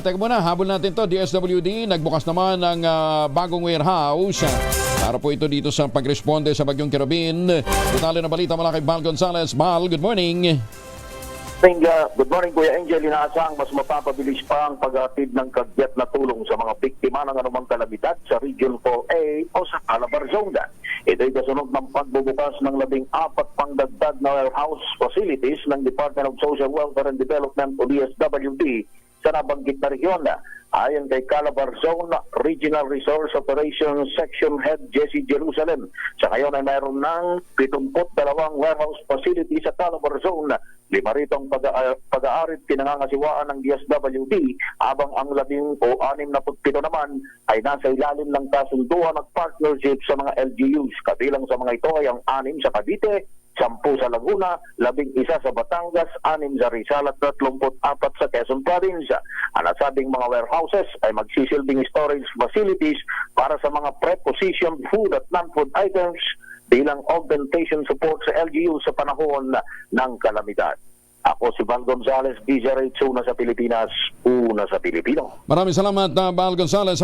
teka muna, habol natin to. DSWD, nagbukas naman ng bagong warehouse. Para po ito dito sa pagresponde sa Bagyong Kerubin. Detalye na balita mula kay Val Gonzales. Val, good morning. Good morning, Kuya Angel. Inaasang mas mapapabilis pa ang paghatid ng kagyat na tulong sa mga biktima ng anumang kalamidad sa Region 4A o sa Calabar Zone. Ito'y kasunod ng pagbubukas ng 14 pangdagdag na warehouse facilities ng Department of Social Welfare and Development o DSWD sa nabanggit na rehiyon. Ayon kay Calabar Zone Regional Resource Operations Section Head Jesse Jerusalem, sa ngayon ay mayroon ng 72 warehouse facility sa Calabar Zone. 5 rito ang pag-aarit pinangangasiwaan ng DSWD, habang ang 67 naman ay nasa ilalim ng kasunduan at partnership sa mga LGUs. Kabilang sa mga ito ay ang 6 sa Cavite, 10 sa Laguna, 11 sa Batangas, 6 sa Rizal at 34 sa Quezon Province. Ang nasabing mga warehouses ay magsisilbing storage facilities para sa mga prepositioned food at non-food items bilang augmentation support sa LGU sa panahon ng kalamidad. Ako si Val Gonzales, DZRH, una sa Pilipinas, una sa Pilipino. Maraming salamat, Val Gonzales.